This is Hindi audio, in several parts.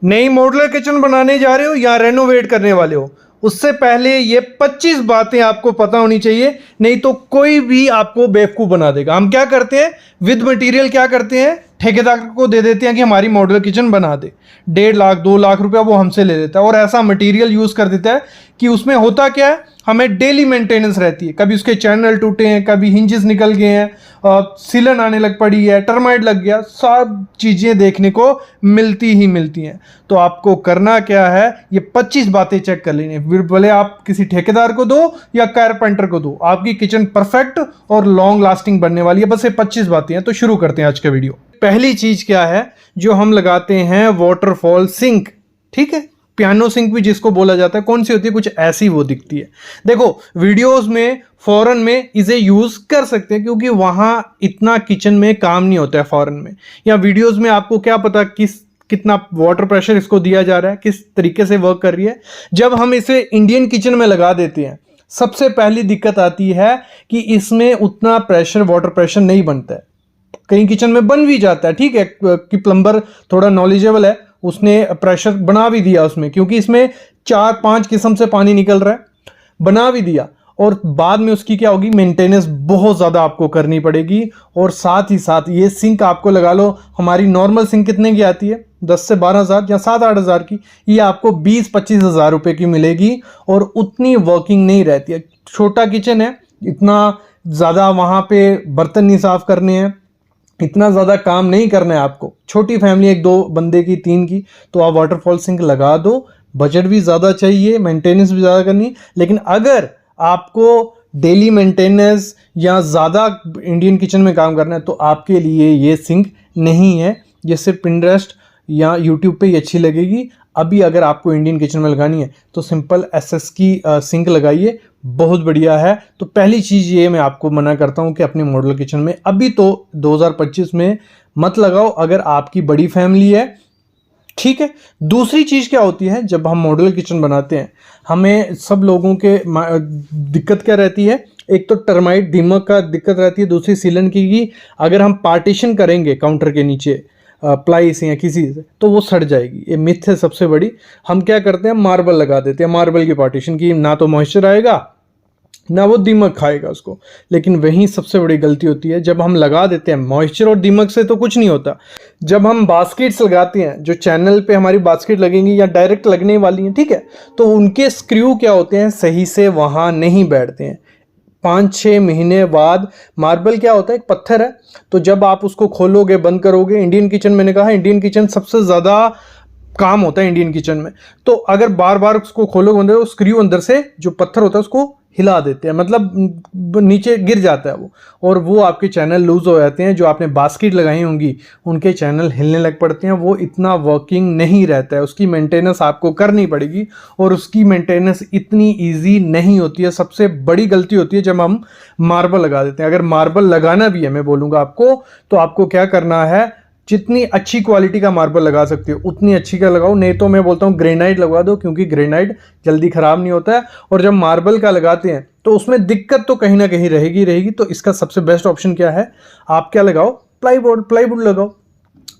नई मॉड्यूलर किचन बनाने जा रहे हो या रेनोवेट करने वाले हो, उससे पहले ये 25 बातें आपको पता होनी चाहिए, नहीं तो कोई भी आपको बेवकूफ़ बना देगा। हम क्या करते हैं, विद मटेरियल क्या करते हैं, ठेकेदार को दे देते हैं कि हमारी मॉड्यूलर किचन बना दे। 1.5 लाख 2 लाख रुपया वो हमसे ले लेता है और ऐसा मटेरियल यूज़ कर देता है कि उसमें होता क्या है, हमें डेली मेंटेनेंस रहती है। कभी उसके चैनल टूटे हैं, कभी हिंजेस निकल गए हैं, सीलन आने लग पड़ी है, टर्माइट लग गया, सब चीज़ें देखने को मिलती ही मिलती हैं। तो आपको करना क्या है, ये 25 बातें चेक कर लेनी है। भले आप किसी ठेकेदार को दो या कारपेंटर को दो, आपकी किचन परफेक्ट और लॉन्ग लास्टिंग बनने वाली है। बस ये 25 बातें हैं। तो शुरू करते हैं आज का वीडियो। पहली चीज़ क्या है, जो हम लगाते हैं वाटरफॉल सिंक। ठीक है, पियानो सिंक भी जिसको बोला जाता है। कौन सी होती है, कुछ ऐसी वो दिखती है। देखो वीडियोस में फॉरेन में इसे यूज कर सकते हैं क्योंकि वहां इतना किचन में काम नहीं होता है फॉरेन में, या वीडियोस में आपको क्या पता कितना वाटर प्रेशर इसको दिया जा रहा है, किस तरीके से वर्क कर रही है। जब हम इसे इंडियन किचन में लगा देते हैं, सबसे पहली दिक्कत आती है कि इसमें उतना प्रेशर, वाटर प्रेशर नहीं बनता है। कई किचन में बन भी जाता है, ठीक है, कि प्लम्बर थोड़ा नॉलेजेबल है, उसने प्रेशर बना भी दिया उसमें, क्योंकि इसमें 4-5 किस्म से पानी निकल रहा है, बना भी दिया। और बाद में उसकी क्या होगी, मेंटेनेंस बहुत ज़्यादा आपको करनी पड़ेगी। और साथ ही साथ ये सिंक आपको लगा लो, हमारी नॉर्मल सिंक कितने की आती है, 10 से 12 हज़ार या 7-8 हज़ार की, ये आपको 20-25 हज़ार रुपये की मिलेगी और उतनी वर्किंग नहीं रहती है। छोटा किचन है, इतना ज़्यादा वहाँ पे बर्तन नहीं साफ करने हैं, इतना ज़्यादा काम नहीं करना है आपको। छोटी फैमिली, 1-2 बंदे की, 3 की, तो आप वाटरफॉल सिंक लगा दो। बजट भी ज़्यादा चाहिए, मेंटेनेंस भी ज़्यादा करनी, लेकिन अगर आपको डेली मेंटेनेंस या ज़्यादा इंडियन किचन में काम करना है तो आपके लिए ये सिंक नहीं है। ये सिर्फ पिंटरेस्ट या यूट्यूब पे ही अच्छी लगेगी। अभी अगर आपको इंडियन किचन में लगानी है तो सिंपल एसएस की सिंक लगाइए, बहुत बढ़िया है। तो पहली चीज़ ये मैं आपको मना करता हूँ कि अपने मॉडल किचन में अभी तो 2025 में मत लगाओ, अगर आपकी बड़ी फैमिली है, ठीक है। दूसरी चीज़ क्या होती है, जब हम मॉडल किचन बनाते हैं, हमें सब लोगों के दिक्कत क्या रहती है, एक तो टर्माइट, दीमक का दिक्कत रहती है, दूसरी सीलन की अगर हम पार्टीशन करेंगे काउंटर के नीचे प्लाई से या किसी से, तो वो सड़ जाएगी। ये मिथ है सबसे बड़ी। हम क्या करते हैं, मार्बल लगा देते हैं, मार्बल की पार्टीशन की, ना तो मॉइस्चर आएगा ना वो दीमक खाएगा उसको। लेकिन वहीं सबसे बड़ी गलती होती है, जब हम लगा देते हैं, मॉइस्चर और दीमक से तो कुछ नहीं होता। जब हम बास्केट्स लगाते हैं, जो चैनल पे हमारी बास्केट लगेंगी या डायरेक्ट लगने वाली हैं, ठीक है, तो उनके स्क्रू क्या होते हैं, सही से वहाँ नहीं बैठते हैं। 5-6 महीने बाद, मार्बल क्या होता है, एक पत्थर है, तो जब आप उसको खोलोगे, बंद करोगे, इंडियन किचन, मैंने कहा इंडियन किचन सबसे ज़्यादा काम होता है इंडियन किचन में, तो अगर बार बार उसको खोलोगे, अंदर स्क्रू अंदर से जो पत्थर होता है उसको हिला देते हैं, मतलब नीचे गिर जाता है वो, और वो आपके चैनल लूज हो जाते हैं। जो आपने बास्केट लगाई होंगी उनके चैनल हिलने लग पड़ते हैं, वो इतना वर्किंग नहीं रहता है। उसकी मेंटेनेंस आपको करनी पड़ेगी और उसकी मेंटेनेंस इतनी ईजी नहीं होती है। सबसे बड़ी गलती होती है जब हम मार्बल लगा देते हैं। अगर मार्बल लगाना भी है, मैं बोलूँगा आपको, तो आपको क्या करना है, जितनी अच्छी क्वालिटी का मार्बल लगा सकते हो उतनी अच्छी का लगाओ, नहीं तो मैं बोलता हूँ ग्रेनाइट लगवा दो, क्योंकि ग्रेनाइट जल्दी खराब नहीं होता है। और जब मार्बल का लगाते हैं तो उसमें दिक्कत तो कहीं ना कहीं रहेगी। तो इसका सबसे बेस्ट ऑप्शन क्या है, आप क्या लगाओ, प्लाईवुड लगाओ।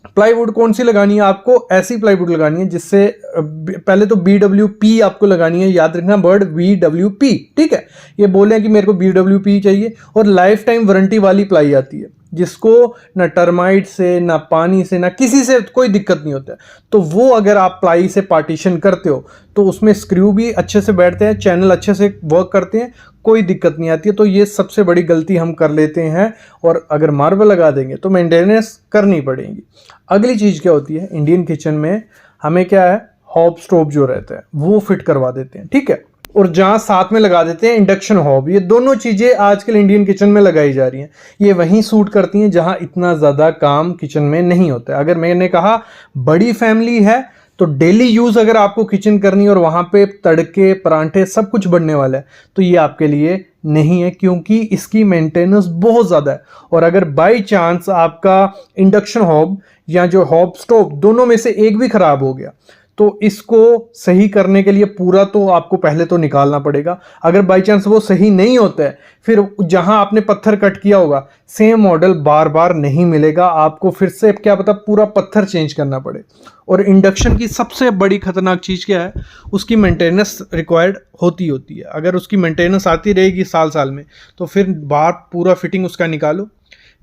प्लाईवुड कौन सी लगानी है आपको, ऐसी प्लाईवुड लगानी है जिससे पहले तो BWP आपको लगानी है, याद रखना वर्ड BWP, ठीक है। ये बोले हैं कि मेरे को BWP चाहिए, और लाइफ टाइम वारंटी वाली प्लाई आती है जिसको ना टर्माइट से, ना पानी से, ना किसी से कोई दिक्कत नहीं होता है। तो वो अगर आप प्लाई से पार्टीशन करते हो तो उसमें स्क्रू भी अच्छे से बैठते हैं, चैनल अच्छे से वर्क करते हैं, कोई दिक्कत नहीं आती है। तो ये सबसे बड़ी गलती हम कर लेते हैं, और अगर मार्बल लगा देंगे तो मेंटेनेंस करनी पड़ेगी। अगली चीज़ क्या होती है, इंडियन किचन में हमें क्या है, हॉब स्टोव जो रहता है वो फिट करवा देते हैं, ठीक है। और जहाँ साथ में लगा देते हैं इंडक्शन हॉब। ये दोनों चीज़ें आजकल इंडियन किचन में लगाई जा रही हैं। ये वहीं सूट करती हैं जहाँ इतना ज़्यादा काम किचन में नहीं होता है। अगर मैंने कहा बड़ी फैमिली है तो डेली यूज़ अगर आपको किचन करनी है और वहाँ पे तड़के, परांठे सब कुछ बनने वाला है, तो ये आपके लिए नहीं है, क्योंकि इसकी मेंटेनेंस बहुत ज़्यादा है। और अगर बाई चांस आपका इंडक्शन हॉब या जो हॉब स्टोव, दोनों में से एक भी ख़राब हो गया, तो इसको सही करने के लिए पूरा तो आपको पहले तो निकालना पड़ेगा। अगर बाई चांस वो सही नहीं होता है, फिर जहां आपने पत्थर कट किया होगा सेम मॉडल बार बार नहीं मिलेगा आपको, फिर से क्या पता पूरा पत्थर चेंज करना पड़े। और इंडक्शन की सबसे बड़ी खतरनाक चीज़ क्या है, उसकी मेंटेनेंस रिक्वायर्ड होती है। अगर उसकी मेंटेनेंस आती रहेगी साल साल में, तो फिर बाहर पूरा फिटिंग उसका निकालो,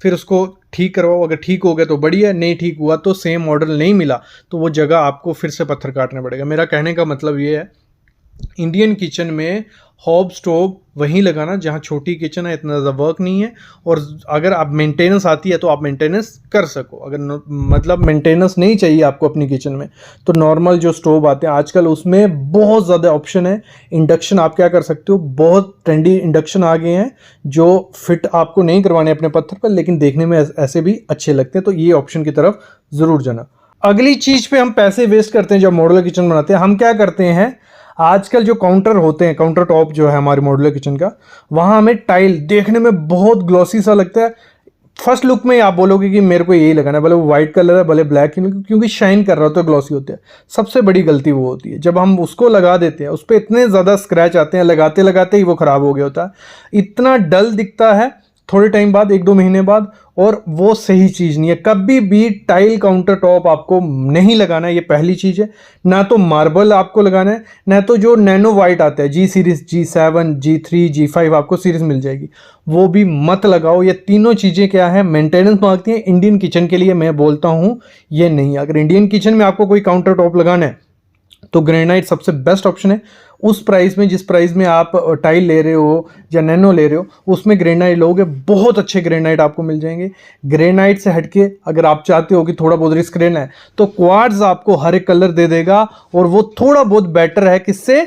फिर उसको ठीक करवाओ। अगर ठीक हो गया तो बढ़िया, नहीं ठीक हुआ तो सेम मॉडल नहीं मिला तो वो जगह आपको फिर से पत्थर काटना पड़ेगा। मेरा कहने का मतलब ये है, इंडियन किचन में हॉब स्टोव वहीं लगाना जहाँ छोटी किचन है, इतना ज़्यादा वर्क नहीं है। और अगर आप मेंटेनेंस आती है तो आप मेंटेनेंस कर सको। अगर मतलब मेंटेनेंस नहीं चाहिए आपको अपनी किचन में, तो नॉर्मल जो स्टोव आते हैं आजकल उसमें बहुत ज़्यादा ऑप्शन है। इंडक्शन आप क्या कर सकते हो, बहुत ट्रेंडी इंडक्शन आ गए हैं जो फिट आपको नहीं करवाने अपने पत्थर पर, लेकिन देखने में ऐसे भी अच्छे लगते हैं। तो ये ऑप्शन की तरफ ज़रूर जाना। अगली चीज़ पे हम पैसे वेस्ट करते हैं जब मॉड्यूलर किचन बनाते हैं। हम क्या करते हैं, आजकल जो काउंटर होते हैं, काउंटर टॉप जो है हमारे मॉड्यूलर किचन का, वहाँ हमें टाइल देखने में बहुत ग्लॉसी सा लगता है। फर्स्ट लुक में आप बोलोगे कि मेरे को यही लगाना है, भले वो वाइट कलर है भले ब्लैक, क्योंकि शाइन कर रहा होता है, ग्लॉसी होते हैं। सबसे बड़ी गलती वो होती है जब हम उसको लगा देते हैं, उस पर इतने ज़्यादा स्क्रैच आते हैं, लगाते लगाते ही वो ख़राब हो गया होता है। इतना डल दिखता है थोड़े टाइम बाद, 1-2 महीने बाद, और वो सही चीज़ नहीं है। कभी भी टाइल काउंटर टॉप आपको नहीं लगाना है, ये पहली चीज़ है। ना तो मार्बल आपको लगाना है, ना तो जो नैनो वाइट आता है जी सीरीज, G7, G3, G5 आपको सीरीज मिल जाएगी, वो भी मत लगाओ। ये तीनों चीज़ें क्या है, मेंटेनेंस मांगती हैं। इंडियन किचन के लिए मैं बोलता हूँ ये नहीं। अगर इंडियन किचन में आपको कोई काउंटर टॉप लगाना है तो ग्रेनाइट सबसे बेस्ट ऑप्शन है। उस प्राइस में, जिस प्राइस में आप टाइल ले रहे हो या नैनो ले रहे हो, उसमें ग्रेनाइट लोगे, बहुत अच्छे ग्रेनाइट आपको मिल जाएंगे। ग्रेनाइट से हटके अगर आप चाहते हो कि थोड़ा बहुत रिस्क लेना है, तो क्वार्ट्ज आपको हर एक कलर दे देगा, और वो थोड़ा बहुत बेटर है किससे,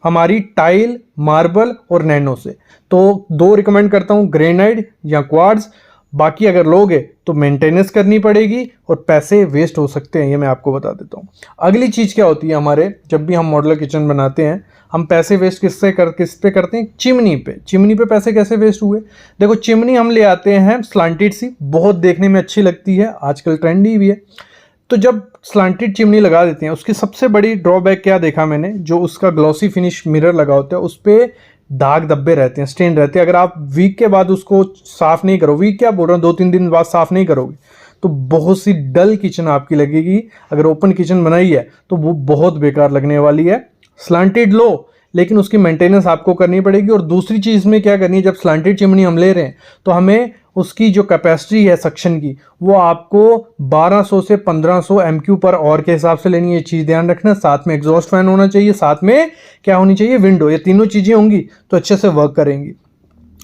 हमारी टाइल, मार्बल और नैनो से। तो 2 रिकमेंड करता हूँ, ग्रेनाइट या क्वार्ट्ज। बाकी अगर लोगे तो मेंटेनेंस करनी पड़ेगी और पैसे वेस्ट हो सकते हैं, ये मैं आपको बता देता हूँ। अगली चीज़ क्या होती है, हमारे जब भी हम मॉड्यूलर किचन बनाते हैं, हम पैसे वेस्ट किस पे करते हैं, चिमनी पे। चिमनी पे पैसे कैसे वेस्ट हुए, देखो चिमनी हम ले आते हैं स्लांटेड सी, बहुत देखने में अच्छी लगती है, आजकल ट्रेंडी भी है। तो जब स्लांटेड चिमनी लगा देते हैं, उसकी सबसे बड़ी ड्रॉबैक क्या देखा मैंने, जो उसका ग्लॉसी फिनिश मिरर लगा होता है उस पर दाग धब्बे रहते हैं, स्टेन रहते हैं। अगर आप वीक के बाद उसको साफ नहीं करो, वीक क्या बोल रहा हूँ, 2-3 दिन बाद साफ नहीं करोगे, तो बहुत सी डल किचन आपकी लगेगी। अगर ओपन किचन बनाई है तो वो बहुत बेकार लगने वाली है। स्लांटेड लो, लेकिन उसकी मेंटेनेंस आपको करनी पड़ेगी। और दूसरी चीज़ में क्या करनी है, जब स्लांटेड चिमनी हम ले रहे हैं तो हमें उसकी जो कैपेसिटी है सक्शन की, वो आपको 1200 से 1500 MQ पर और के हिसाब से लेनी है। ये चीज़ ध्यान रखना। साथ में एग्जॉस्ट फैन होना चाहिए, साथ में क्या होनी चाहिए, विंडो। ये तीनों चीज़ें होंगी तो अच्छे से वर्क करेंगी।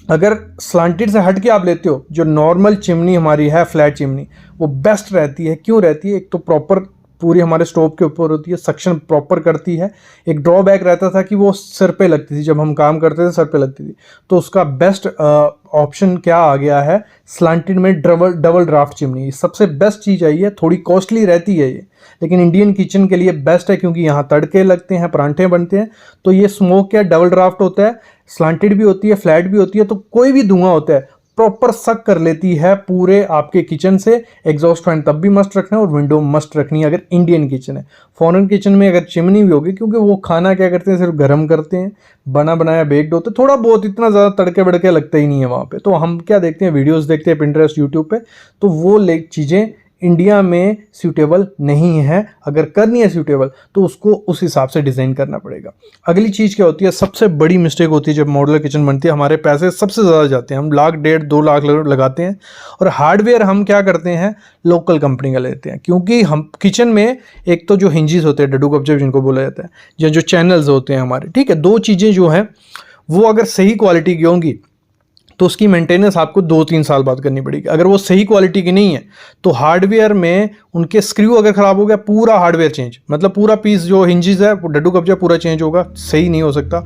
अगर स्लांटेड से हट के आप लेते हो, जो नॉर्मल चिमनी हमारी है, फ्लैट चिमनी, वो बेस्ट रहती है। क्यों रहती है, एक तो प्रॉपर पूरी हमारे स्टोव के ऊपर होती है, सक्शन प्रॉपर करती है। एक ड्रॉबैक रहता था कि वो सर पे लगती थी, जब हम काम करते थे सर पे लगती थी। तो उसका बेस्ट ऑप्शन क्या आ गया है, स्लांटेड में डबल ड्राफ्ट चिमनी। सबसे बेस्ट चीज़ आई है, थोड़ी कॉस्टली रहती है ये, लेकिन इंडियन किचन के लिए बेस्ट है, क्योंकि यहाँ तड़के लगते हैं, परांठे बनते हैं। तो ये स्मोक क्या डबल ड्राफ्ट होता है, स्लांटेड भी होती है, फ्लैट भी होती है, तो कोई भी धुआं होता है प्रॉपर सक कर लेती है पूरे आपके किचन से। एग्जॉस्ट फैन तब भी मस्ट रखना है और विंडो मस्ट रखनी है अगर इंडियन किचन है। फॉरेन किचन में अगर चिमनी भी होगी, क्योंकि वो खाना क्या करते हैं, सिर्फ गर्म करते हैं, बना बनाया बेक्ड होते, थोड़ा बहुत, इतना ज़्यादा तड़के बड़के लगता ही नहीं है वहाँ पे। तो हम क्या देखते हैं, वीडियोस देखते हैं पिंटरेस्ट, यूट्यूब पे, तो वो चीज़ें इंडिया में सूटेबल नहीं है। अगर करनी है सूटेबल तो उसको उस हिसाब से डिज़ाइन करना पड़ेगा। अगली चीज़ क्या होती है, सबसे बड़ी मिस्टेक होती है जब मॉड्यूलर किचन बनती है, हमारे पैसे सबसे ज़्यादा जाते हैं, हम 1 लाख 1.5-2 लाख लगाते हैं, और हार्डवेयर हम क्या करते हैं, लोकल कंपनी का लेते हैं। क्योंकि हम किचन में एक तो जो हिंजेस होते हैं, डडू कब्जे जिनको बोला जाता है, या जो चैनल्स होते हैं हमारे, ठीक है, 2 चीज़ें जो हैं वो अगर सही क्वालिटी की होंगी तो उसकी मेंटेनेंस आपको 2-3 साल बाद करनी पड़ेगी। अगर वो सही क्वालिटी की नहीं है तो हार्डवेयर में उनके स्क्रू अगर ख़राब हो गया, पूरा हार्डवेयर चेंज, मतलब पूरा पीस जो हिंजेस है, डड्डू कब्जा पूरा चेंज होगा, सही नहीं हो सकता।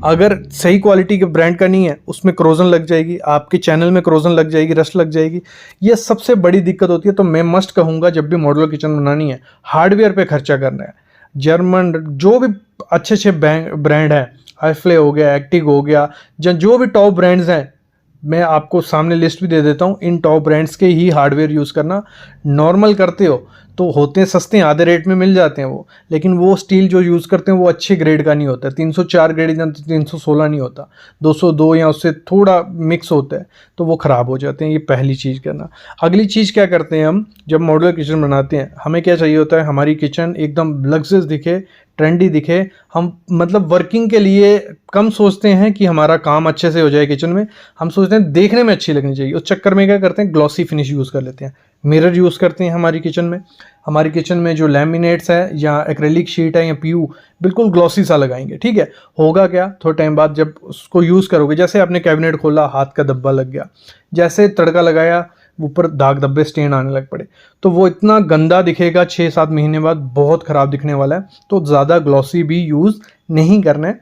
अगर सही क्वालिटी के ब्रांड का नहीं है, उसमें क्रोजन लग जाएगी, आपके चैनल में क्रोजन लग जाएगी, रस्ट लग जाएगी, ये सबसे बड़ी दिक्कत होती है। तो मैं मस्ट कहूँगा, जब भी मॉड्यूलर किचन बनानी है, हार्डवेयर पर खर्चा करना है। जर्मन जो भी अच्छे ब्रांड हैं, हाईफ्ले हो गया, एक्टिग हो गया, जो भी टॉप ब्रांड्स हैं, मैं आपको सामने लिस्ट भी दे देता हूँ, इन टॉप ब्रांड्स के ही हार्डवेयर यूज़ करना। नॉर्मल करते हो तो होते हैं सस्ते, आधे रेट में मिल जाते हैं वो, लेकिन वो स्टील जो यूज़ करते हैं वो अच्छे ग्रेड का नहीं होता, 304 ग्रेड या 316 नहीं होता, 202 या उससे थोड़ा मिक्स होता है, तो वो ख़राब हो जाते हैं। ये पहली चीज़ करना। अगली चीज़ क्या करते हैं हम, जब मॉड्यूलर किचन बनाते हैं हमें क्या चाहिए होता है, हमारी किचन एकदम लग्जरियस दिखे, ट्रेंडी दिखे। हम मतलब वर्किंग के लिए कम सोचते हैं कि हमारा काम अच्छे से हो जाए किचन में, हम सोचते हैं देखने में अच्छी लगनी चाहिए। उस चक्कर में क्या करते हैं, ग्लॉसी फिनिश यूज़ कर लेते हैं, मिरर यूज़ करते हैं हमारी किचन में। हमारी किचन में जो लैमिनेट्स है या एक्रेलिक शीट है या पीयू, बिल्कुल ग्लॉसी सा लगाएंगे। ठीक है, होगा क्या, थोड़े टाइम बाद जब उसको यूज़ करोगे, जैसे आपने कैबिनेट खोला, हाथ का धब्बा लग गया, जैसे तड़का लगाया, ऊपर दाग धब्बे स्टेन आने लग पड़े, तो वो इतना गंदा दिखेगा 6-7 महीने बाद, बहुत ख़राब दिखने वाला है। तो ज़्यादा ग्लॉसी भी यूज़ नहीं करना है,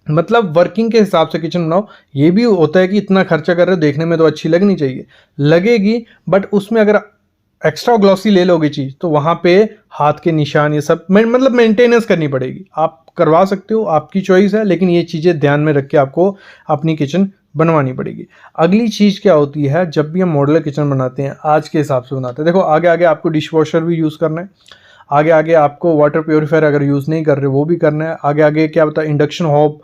मतलब वर्किंग के हिसाब से किचन बनाओ। ये भी होता है कि इतना खर्चा कर रहे हो, देखने में तो अच्छी लगनी चाहिए, लगेगी, बट उसमें अगर एक्स्ट्रा ग्लॉसी ले लोगे चीज़ तो वहाँ पे हाथ के निशान ये सब मतलब मेंटेनेंस करनी पड़ेगी। आप करवा सकते हो, आपकी चॉइस है, लेकिन ये चीज़ें ध्यान में रख के आपको अपनी किचन बनवानी पड़ेगी। अगली चीज़ क्या होती है, जब भी हम मॉड्यूलर किचन बनाते हैं आज के हिसाब से बनाते हैं, देखो आगे आगे आपको डिश वॉशर भी यूज़ करना है, आगे आगे आपको वाटर प्योरीफायर अगर यूज़ नहीं कर रहे वो भी करना है, आगे आगे क्या होता है, इंडक्शन हॉब,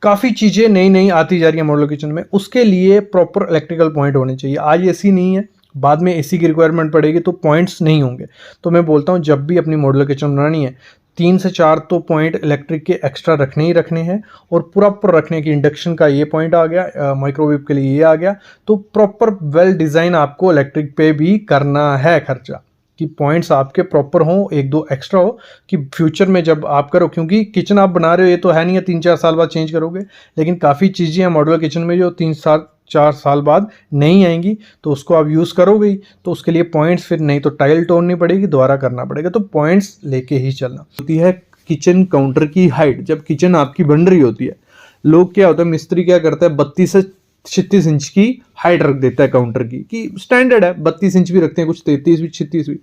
काफ़ी चीज़ें नई नई आती जा रही है मॉड्यूलर किचन में। उसके लिए प्रॉपर इलेक्ट्रिकल पॉइंट होने चाहिए। आज एसी नहीं है, बाद में एसी की रिक्वायरमेंट पड़ेगी तो पॉइंट्स नहीं होंगे। तो मैं बोलता हूँ जब भी अपनी मॉड्यूलर किचन बनानी है 3 से 4 तो पॉइंट इलेक्ट्रिक के एक्स्ट्रा रखने ही रखने हैं, और प्रॉपर रखने की इंडक्शन का ये पॉइंट आ गया, माइक्रोवेव के लिए ये आ गया, तो प्रॉपर वेल डिज़ाइन आपको इलेक्ट्रिक पे भी करना है खर्चा, कि पॉइंट्स आपके प्रॉपर हों, 1-2 एक्स्ट्रा हो, कि फ्यूचर में जब आप करो, क्योंकि किचन आप बना रहे हो ये तो है नहीं है 3-4 साल बाद चेंज करोगे, लेकिन काफ़ी चीज़ें हैं मॉड्यूलर किचन में जो 3-4 साल बाद नहीं आएंगी, तो उसको आप यूज़ करोगे ही, तो उसके लिए पॉइंट्स फिर नहीं तो टाइल तोड़नी पड़ेगी, दोबारा करना पड़ेगा, तो पॉइंट्स लेके ही चलना होती है। किचन काउंटर की हाइट, जब किचन आपकी बन रही होती है, लोग क्या होता है, मिस्त्री क्या करता है, 32 से 36 इंच की हाइट रख देता है काउंटर की, कि स्टैंडर्ड है, 32 इंच भी रखते हैं, कुछ 33 भी, 36 भी,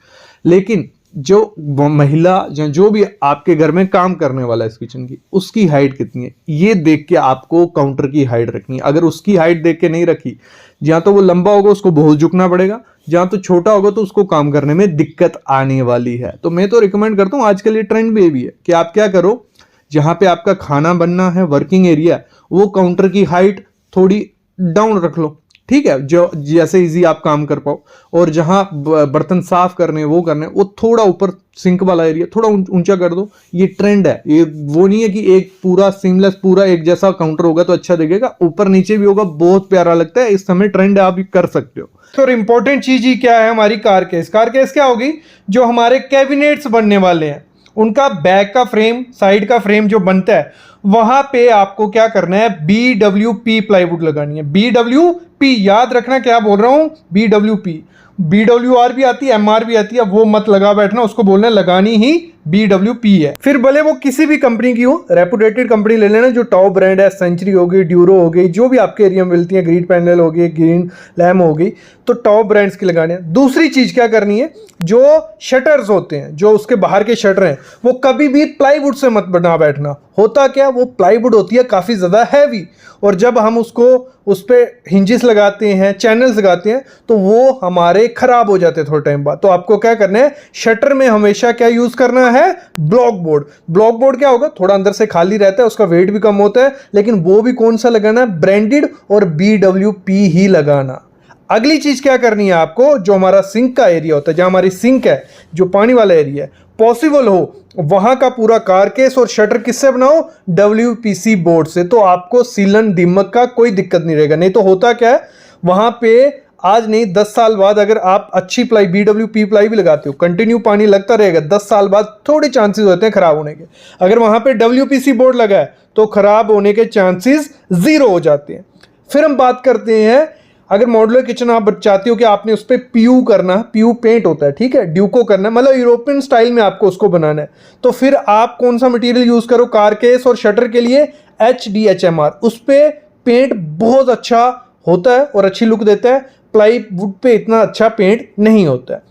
लेकिन जो महिला या जो भी आपके घर में काम करने वाला है इस किचन की, उसकी हाइट कितनी है ये देख के आपको काउंटर की हाइट रखनी है। अगर उसकी हाइट देख के नहीं रखी, जहां तो वो लंबा होगा उसको बहुत झुकना पड़ेगा, जहां तो छोटा होगा तो उसको काम करने में दिक्कत आने वाली है। तो मैं तो रिकमेंड करता हूं, आजकल ये ट्रेंड में भी है कि आप क्या करो, जहां पे आपका खाना बनना है, वर्किंग एरिया, वो काउंटर की हाइट थोड़ी डाउन रख लो, ठीक है, जो जैसे इजी आप काम कर पाओ, और जहां बर्तन साफ करने वो करने, वो थोड़ा ऊपर सिंक वाला एरिया थोड़ा ऊंचा कर दो। ये ट्रेंड है, ये वो नहीं है कि एक पूरा सीमलेस पूरा एक जैसा काउंटर होगा तो अच्छा दिखेगा, ऊपर नीचे भी होगा, बहुत प्यारा लगता है। इस समय ट्रेंड है, आप कर सकते हो। तो इंपॉर्टेंट चीज ही क्या है, हमारी कार केस क्या होगी, जो हमारे कैबिनेट्स बनने वाले हैं उनका बैक का फ्रेम, साइड का फ्रेम जो बनता है, वहां पे आपको क्या करना है, BWP प्लाईवुड लगानी है। BWP याद रखना, क्या बोल रहा हूं, BWP। BWR भी आती है, MR भी आती है, वो मत लगा बैठना, उसको बोलना है लगानी ही BWP है। फिर भले वो किसी भी कंपनी की हो, रेपुटेटेड कंपनी ले लेना, जो टॉप ब्रांड है, सेंचुरी हो गई, ड्यूरो हो गई, जो भी आपके एरिया में मिलती है, ग्रीन पैनल हो गई, ग्रीन लैम हो गई, तो टॉप ब्रांड्स की लगानी है। दूसरी चीज क्या करनी है, जो शटर्स होते हैं, जो उसके बाहर के शटर हैं, वो कभी भी प्लाईवुड से मत बना बैठना। होता क्या, वो प्लाईवुड होती है काफी ज्यादा हैवी, और जब हम उसको उस पर हिंजेस लगाते हैं, चैनल्स लगाते हैं, तो वो हमारे खराब हो जाते हैं थोड़े टाइम बाद। तो आपको क्या करना है, शटर में हमेशा क्या यूज करना है, ब्लॉक बोर्ड। ब्लॉक बोर्ड क्या होगा, थोड़ा अंदर से खाली रहता है, उसका वेट भी कम होता है, लेकिन वो भी कौन सा लगाना है, ब्रांडेड और BWP ही लगाना। अगली चीज क्या करनी है आपको, जो हमारा सिंक का एरिया होता है, जहां हमारी सिंक है, जो पानी वाला एरिया है, पॉसिबल हो वहां का पूरा कारकेस और शटर किससे बनाओ, WPC बोर्ड से। तो आपको सीलन दीमक का कोई दिक्कत नहीं रहेगा। नहीं तो होता क्या है, वहां पे आज नहीं 10 साल बाद अगर आप अच्छी प्लाई BWP प्लाई भी लगाते हो, कंटिन्यू पानी लगता रहेगा, 10 साल बाद थोड़े चांसेस होते हैं खराब होने के। अगर वहां पे WPC बोर्ड लगा है तो खराब होने के चांसेस 0 हो जाते हैं। फिर हम बात करते हैं, अगर मॉड्यूलर किचन आप चाहते हो कि आपने उस पर PU करना, PU पेंट होता है, ठीक है, ड्यूको करना है, मतलब यूरोपियन स्टाइल में आपको उसको बनाना है, तो फिर आप कौन सा मटेरियल यूज करो, कारकेस और शटर के लिए HDHMR। उस पर पेंट बहुत अच्छा होता है और अच्छी लुक देता है, प्लाईवुड पे इतना अच्छा पेंट नहीं होता है।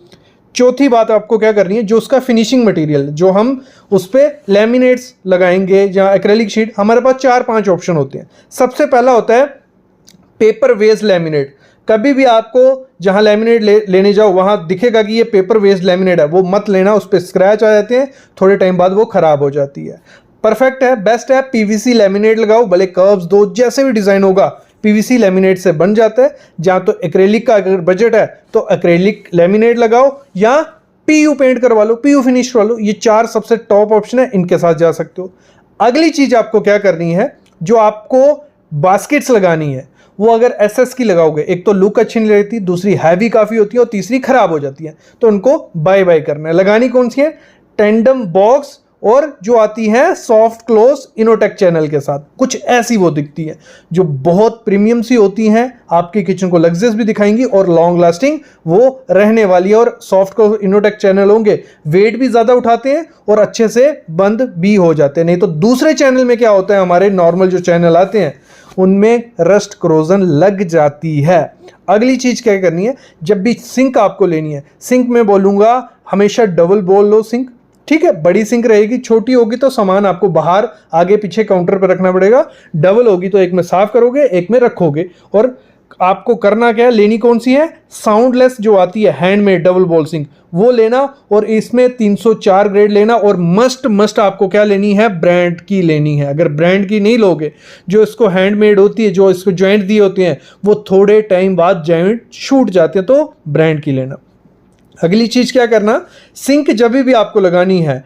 चौथी बात आपको क्या करनी है, जो उसका फिनिशिंग मटेरियल, जो हम उस पर लैमिनेट्स लगाएंगे या एक्रेलिक शीट, हमारे पास 4-5 ऑप्शन होते हैं। सबसे पहला होता है पेपर वेज लैमिनेट। कभी भी आपको जहां लैमिनेट लेने जाओ वहां दिखेगा कि ये पेपर बेस्ड लैमिनेट है, वो मत लेना, उस पर स्क्रैच आ जाते हैं, थोड़े टाइम बाद वो खराब हो जाती है। परफेक्ट है, बेस्ट है, पीवीसी लैमिनेट लगाओ, भले कर्व्स दो, जैसे भी डिजाइन होगा पीवीसी लैमिनेट से बन जाता है। जहां तो एक्रेलिक का अगर बजट है तो एक्रेलिक लैमिनेट लगाओ या पीयू पेंट करवा लो, पीयू फिनिश करवा लो, ये 4 सबसे टॉप ऑप्शन है, इनके साथ जा सकते हो। अगली चीज आपको क्या करनी है, जो आपको बास्केट्स लगानी है वो अगर एसएस की लगाओगे, एक तो लुक अच्छी नहीं रहती, दूसरी हैवी काफी होती है और तीसरी खराब हो जाती है, तो उनको बाय बाय करना है। लगानी कौन सी है, टेंडम बॉक्स और जो आती है सॉफ्ट क्लोज इनोटेक चैनल के साथ, कुछ ऐसी वो दिखती है जो बहुत प्रीमियम सी होती हैं, आपके किचन को लग्जरियस भी दिखाएंगी और लॉन्ग लास्टिंग वो रहने वाली है। और सॉफ्ट क्लोज इनोटेक चैनल होंगे, वेट भी ज्यादा उठाते हैं और अच्छे से बंद भी हो जाते हैं। नहीं तो दूसरे चैनल में क्या होता है, हमारे नॉर्मल जो चैनल आते हैं उनमें रस्ट क्रोजन लग जाती है। अगली चीज क्या करनी है, जब भी सिंक आपको लेनी है, सिंक में बोलूंगा हमेशा डबल बोल लो सिंक, ठीक है, बड़ी सिंक रहेगी, छोटी होगी तो सामान आपको बाहर आगे पीछे काउंटर पर रखना पड़ेगा, डबल होगी तो एक में साफ करोगे एक में रखोगे। और आपको करना क्या है, लेनी कौन सी है, साउंडलेस जो आती है हैंडमेड डबल बॉल सिंक, वो लेना और इसमें 304 ग्रेड लेना। और मस्ट आपको क्या लेनी है, ब्रांड की लेनी है। अगर ब्रांड की नहीं लोगे, जो इसको हैंडमेड होती है, जो इसको जॉइंट दिए होते हैं वो थोड़े टाइम बाद जॉइंट छूट जाते हैं, तो ब्रांड की लेना। अगली चीज क्या करना, सिंक जब भी आपको लगानी है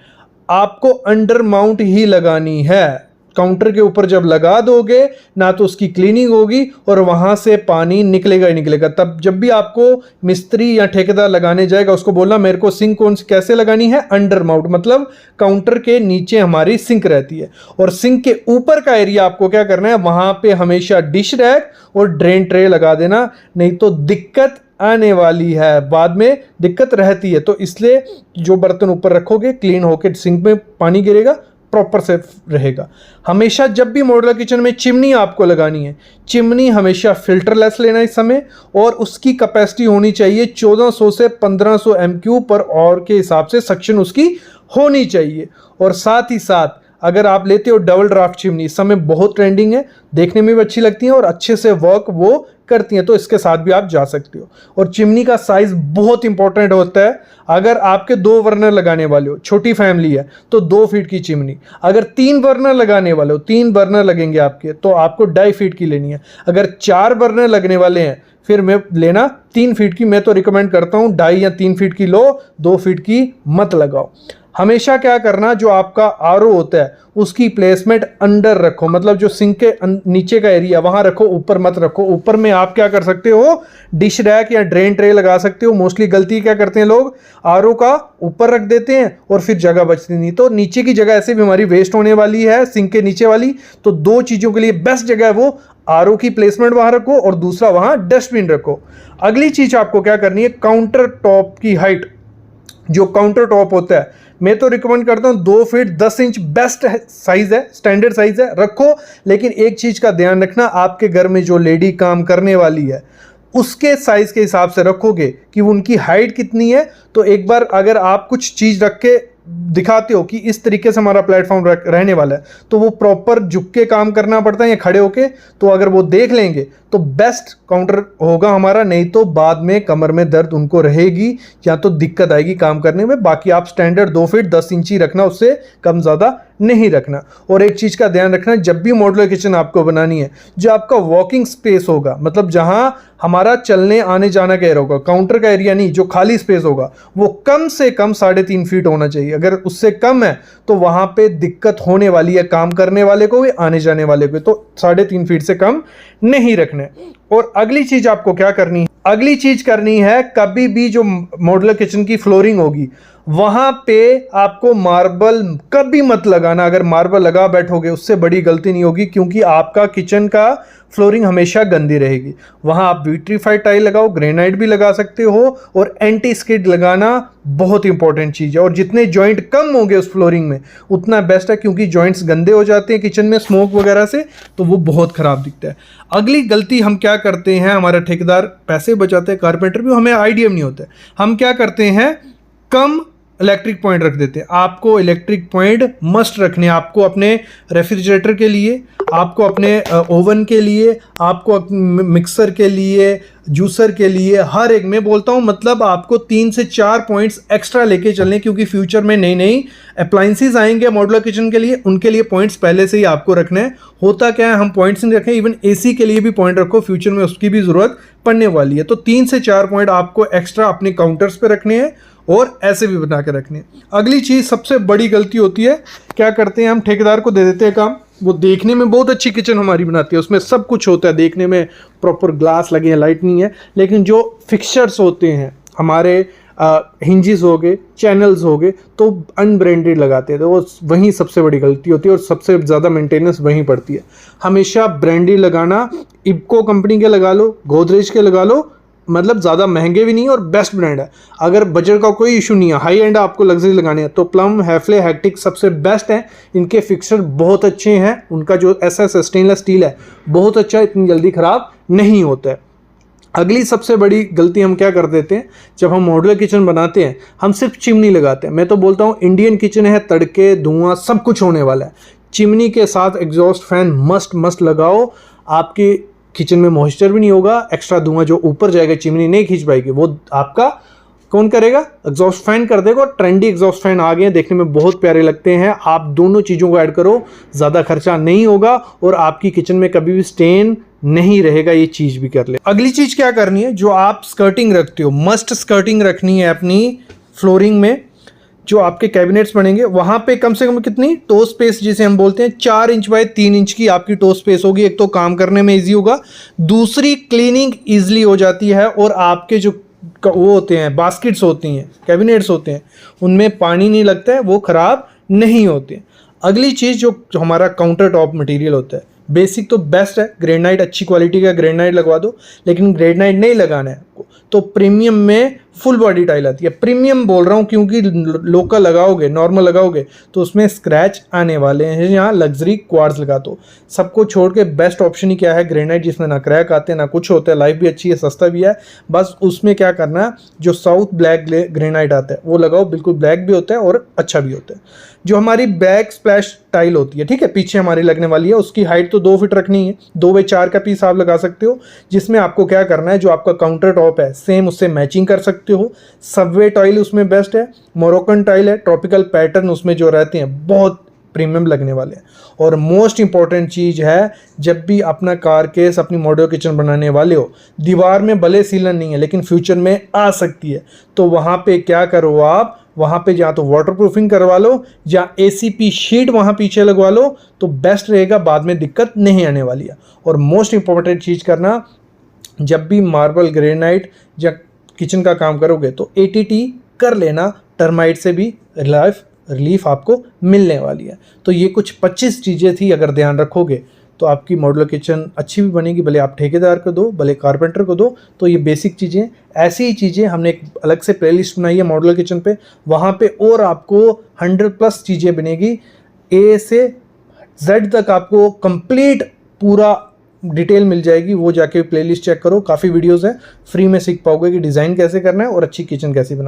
आपको अंडर माउंट ही लगानी है। काउंटर के ऊपर जब लगा दोगे ना तो उसकी क्लीनिंग होगी और वहां से पानी निकलेगा ही निकलेगा। तब जब भी आपको मिस्त्री या ठेकेदार लगाने जाएगा उसको बोलना मेरे को सिंक कौन कैसे लगानी है, अंडर माउंट, मतलब काउंटर के नीचे हमारी सिंक रहती है और सिंक के ऊपर का एरिया आपको क्या करना है, वहां पे हमेशा डिश रैक और ड्रेन ट्रे लगा देना, नहीं तो दिक्कत आने वाली है, बाद में दिक्कत रहती है। तो इसलिए जो बर्तन ऊपर रखोगे क्लीन होकर सिंक में पानी गिरेगा, प्रॉपर से रहेगा। हमेशा जब भी मॉड्यूलर किचन में चिमनी आपको लगानी है, चिमनी हमेशा फिल्टरलेस लेना इस समय, और उसकी कैपेसिटी होनी चाहिए 1400 से 1500 MQ पर और के हिसाब से सक्शन उसकी होनी चाहिए। और साथ ही साथ अगर आप लेते हो डबल ड्राफ्ट चिमनी, इस समय बहुत ट्रेंडिंग है, देखने में भी अच्छी लगती हैं और अच्छे से वर्क वो करती हैं, तो इसके साथ भी आप जा सकते हो। और चिमनी का साइज बहुत इंपॉर्टेंट होता है। अगर आपके 2 बर्नर लगाने वाले हो, छोटी फैमिली है तो 2 फीट की चिमनी, अगर 3 बर्नर लगाने वाले हो, 3 बर्नर लगेंगे आपके, तो आपको 2.5 फीट की लेनी है। अगर 4 बर्नर लगने वाले हैं फिर मैं लेना 3 फीट की, मैं तो रिकमेंड करता हूं 2.5 या 3 फीट की लो, 2 फीट की मत लगाओ। हमेशा क्या करना, जो आपका आरओ होता है उसकी प्लेसमेंट अंडर रखो, मतलब जो सिंक के नीचे का एरिया वहां रखो, ऊपर मत रखो। ऊपर में आप क्या कर सकते हो, डिश रैक या ड्रेन ट्रे लगा सकते हो। मोस्टली गलती क्या करते हैं लोग, आरओ का ऊपर रख देते हैं और फिर जगह बचती नहीं, तो नीचे की जगह ऐसे भी हमारी वेस्ट होने वाली है सिंक के नीचे वाली। तो 2 चीजों के लिए बेस्ट जगह है वो, आरओ की प्लेसमेंट वहां रखो और दूसरा वहां डस्टबिन रखो। अगली चीज आपको क्या करनी है, काउंटर टॉप की हाइट, जो काउंटर टॉप होता है मैं तो रिकमेंड करता हूं 2 फीट 10 इंच बेस्ट साइज है, स्टैंडर्ड साइज है, रखो। लेकिन एक चीज का ध्यान रखना, आपके घर में जो लेडी काम करने वाली है उसके साइज के हिसाब से रखोगे कि उनकी हाइट कितनी है। तो एक बार अगर आप कुछ चीज रख के दिखाते हो कि इस तरीके से हमारा प्लेटफॉर्म रहने वाला है, तो वो प्रॉपर झुक के काम करना पड़ता है या खड़े होके, तो अगर वो देख लेंगे तो बेस्ट काउंटर होगा हमारा, नहीं तो बाद में कमर में दर्द उनको रहेगी या तो दिक्कत आएगी काम करने में। बाकी आप स्टैंडर्ड 2 फीट 10 इंच ही रखना, उससे कम ज़्यादा नहीं रखना। और एक चीज़ का ध्यान रखना, जब भी मॉड्यूलर किचन आपको बनानी है, जो आपका वॉकिंग स्पेस होगा, मतलब जहां हमारा चलने आने जाना का एरिया होगा, काउंटर का एरिया नहीं, जो खाली स्पेस होगा वो कम से कम 3.5 फीट होना चाहिए। अगर उससे कम है तो वहां पे दिक्कत होने वाली है काम करने वाले को भी, आने जाने वाले को, तो 3.5 फीट से कम नहीं रखना। और अगली चीज आपको क्या करनी है, अगली चीज करनी है, कभी भी जो मॉड्यूलर किचन की फ्लोरिंग होगी वहां पे आपको मार्बल कभी मत लगाना। अगर मार्बल लगा बैठोगे उससे बड़ी गलती नहीं होगी, क्योंकि आपका किचन का फ्लोरिंग हमेशा गंदी रहेगी। वहां आप विट्रीफाइड टाइल लगाओ, ग्रेनाइट भी लगा सकते हो, और एंटी स्किड लगाना बहुत इंपॉर्टेंट चीज है। और जितने जॉइंट कम होंगे उस फ्लोरिंग में उतना बेस्ट है, क्योंकि जॉइंट्स गंदे हो जाते हैं किचन में स्मोक वगैरह से, तो वो बहुत खराब दिखता है। अगली गलती हम क्या करते हैं, हमारा ठेकेदार पैसे बचाते हैं, कारपेंटर भी, हमें आइडिया नहीं होता है। हम क्या करते हैं, कम इलेक्ट्रिक पॉइंट रख देते हैं। आपको इलेक्ट्रिक पॉइंट मस्ट रखने हैं, आपको अपने रेफ्रिजरेटर के लिए, आपको अपने ओवन के लिए, आपको मिक्सर के लिए, जूसर के लिए, हर एक में बोलता हूँ मतलब आपको 3 से 4 पॉइंट्स एक्स्ट्रा लेके चलने, क्योंकि फ्यूचर में नई नई अप्लाइंसेस आएंगे मॉड्यूलर किचन के लिए, उनके लिए पॉइंट्स पहले से ही आपको रखने हैं। होता क्या है, हम पॉइंट्स नहीं रखें, इवन एसी के लिए भी पॉइंट रखो, फ्यूचर में उसकी भी ज़रूरत पड़ने वाली है। तो 3 से 4 पॉइंट आपको एक्स्ट्रा अपने काउंटर्स पे रखने हैं और ऐसे भी बना के रखने हैं। अगली चीज़ सबसे बड़ी गलती होती है, क्या करते हैं हम, ठेकेदार को दे देते हैं काम, वो देखने में बहुत अच्छी किचन हमारी बनाती है, उसमें सब कुछ होता है, देखने में प्रॉपर ग्लास लगे हैं, लाइट नहीं है, लेकिन जो फिक्सचर्स होते हैं हमारे हिंजेस हो गए, चैनल्स हो गए, तो अनब्रांडेड लगाते हैं, तो वो वहीं सबसे बड़ी गलती होती है और सबसे ज़्यादा मेंटेनेंस वहीं पड़ती है। हमेशा ब्रांडेड लगाना, इब्को कंपनी के लगा लो, गोदरेज के लगा लो, मतलब ज़्यादा महंगे भी नहीं और बेस्ट ब्रांड है। अगर बजट का कोई इशू नहीं है, हाई एंड आपको लग्जरी लगाने हैं, तो प्लम, हैफले, हैक्टिक सबसे बेस्ट हैं। इनके फिक्सर बहुत अच्छे हैं, उनका जो एसएस स्टेनलेस स्टील है बहुत अच्छा, इतनी जल्दी ख़राब नहीं होता है। अगली सबसे बड़ी गलती हम क्या कर देते हैं, जब हम मॉड्यूलर किचन बनाते हैं हम सिर्फ चिमनी लगाते हैं। मैं तो बोलता हूँ इंडियन किचन है, तड़के, धुआं सब कुछ होने वाला है। चिमनी के साथ एग्जॉस्ट फैन मस्ट लगाओ, आपकी किचन में मॉइस्चर भी नहीं होगा, एक्स्ट्रा धुआं जो ऊपर जाएगा चिमनी नहीं खींच पाएगी, वो आपका कौन करेगा, एग्जॉस्ट फैन कर देगा। और ट्रेंडी एग्जॉस्ट फैन आ गए हैं, देखने में बहुत प्यारे लगते हैं। आप दोनों चीज़ों को ऐड करो, ज़्यादा खर्चा नहीं होगा और आपकी किचन में कभी भी स्टेन नहीं रहेगा, ये चीज़ भी कर ले। अगली चीज़ क्या करनी है, जो आप स्कर्टिंग रखते हो, मस्ट स्कर्टिंग रखनी है अपनी फ्लोरिंग में। जो आपके कैबिनेट्स बनेंगे वहाँ पे कम से कम कितनी टो स्पेस, जिसे हम बोलते हैं 4 इंच बाय 3 इंच की आपकी टो स्पेस होगी। एक तो काम करने में इजी होगा, दूसरी क्लीनिंग इजीली हो जाती है, और आपके जो वो होते हैं बास्केट्स होती हैं, कैबिनेट्स होते हैं, उनमें पानी नहीं लगता है, वो ख़राब नहीं होते। अगली चीज़ जो हमारा काउंटर टॉप मटेरियल होता है, बेसिक तो बेस्ट है, ग्रेनाइट अच्छी क्वालिटी का ग्रेनाइट लगवा दो, लेकिन ग्रेनाइट नहीं लगाना है आपको, तो प्रीमियम में फुल बॉडी टाइल आती है। प्रीमियम बोल रहा हूँ क्योंकि लोकल लगाओगे, नॉर्मल लगाओगे तो उसमें स्क्रैच आने वाले हैं। यहाँ लग्जरी क्वार्ट्ज लगा दो, सबको छोड़ के बेस्ट ऑप्शन ही क्या है, ग्रेनाइट, जिसमें ना क्रैक आते हैं ना कुछ होता है, लाइफ भी अच्छी है, सस्ता भी है। बस उसमें क्या करना है, जो साउथ ब्लैक ग्रेनाइट आता है वो लगाओ, बिल्कुल ब्लैक भी होता है और अच्छा भी होता है। जो हमारी बैक स्प्लैश टाइल होती है, ठीक है, पीछे हमारी लगने वाली है, उसकी हाइट तो 2 फीट रखनी है, 2x4 का पीस आप लगा सकते हो, जिसमें आपको क्या करना है, जो आपका काउंटर टॉप है सेम उससे मैचिंग कर सकते हो। सबवे टाइल उसमें बेस्ट है, मोरक्कन टाइल है, ट्रॉपिकल पैटर्न उसमें जो रहते हैं बहुत प्रीमियम लगने वाले हैं। और मोस्ट इंपॉर्टेंट चीज़ है, जब भी अपना कार केस, अपनी मॉड्यूलर किचन बनाने वाले हो, दीवार में भले सीलन नहीं है लेकिन फ्यूचर में आ सकती है, तो वहाँ पे क्या करो आप, वहाँ पे या तो वाटर प्रूफिंग करवा लो या एसीपी शीट वहाँ पीछे लगवा लो, तो बेस्ट रहेगा, बाद में दिक्कत नहीं आने वाली है। और मोस्ट इंपॉर्टेंट चीज़ करना, जब भी मार्बल, ग्रेनाइट या किचन का काम करोगे तो एटीटी कर लेना, टर्माइट से भी रिलीफ आपको मिलने वाली है। तो ये कुछ 25 चीज़ें थी, अगर ध्यान रखोगे तो आपकी मॉड्यूलर किचन अच्छी भी बनेगी, भले आप ठेकेदार को दो, भले कारपेंटर को दो। तो ये बेसिक चीज़ें, ऐसी ही चीज़ें हमने एक अलग से प्लेलिस्ट बनाई है मॉड्यूलर किचन पे, वहाँ पे और आपको 100+ चीज़ें बनेगी, ए से जेड तक आपको कंप्लीट पूरा डिटेल मिल जाएगी। वो जाके प्लेलिस्ट चेक करो, काफ़ी वीडियोज़ हैं, फ्री में सीख पाओगे कि डिज़ाइन कैसे करना है और अच्छी किचन कैसे बनाना है।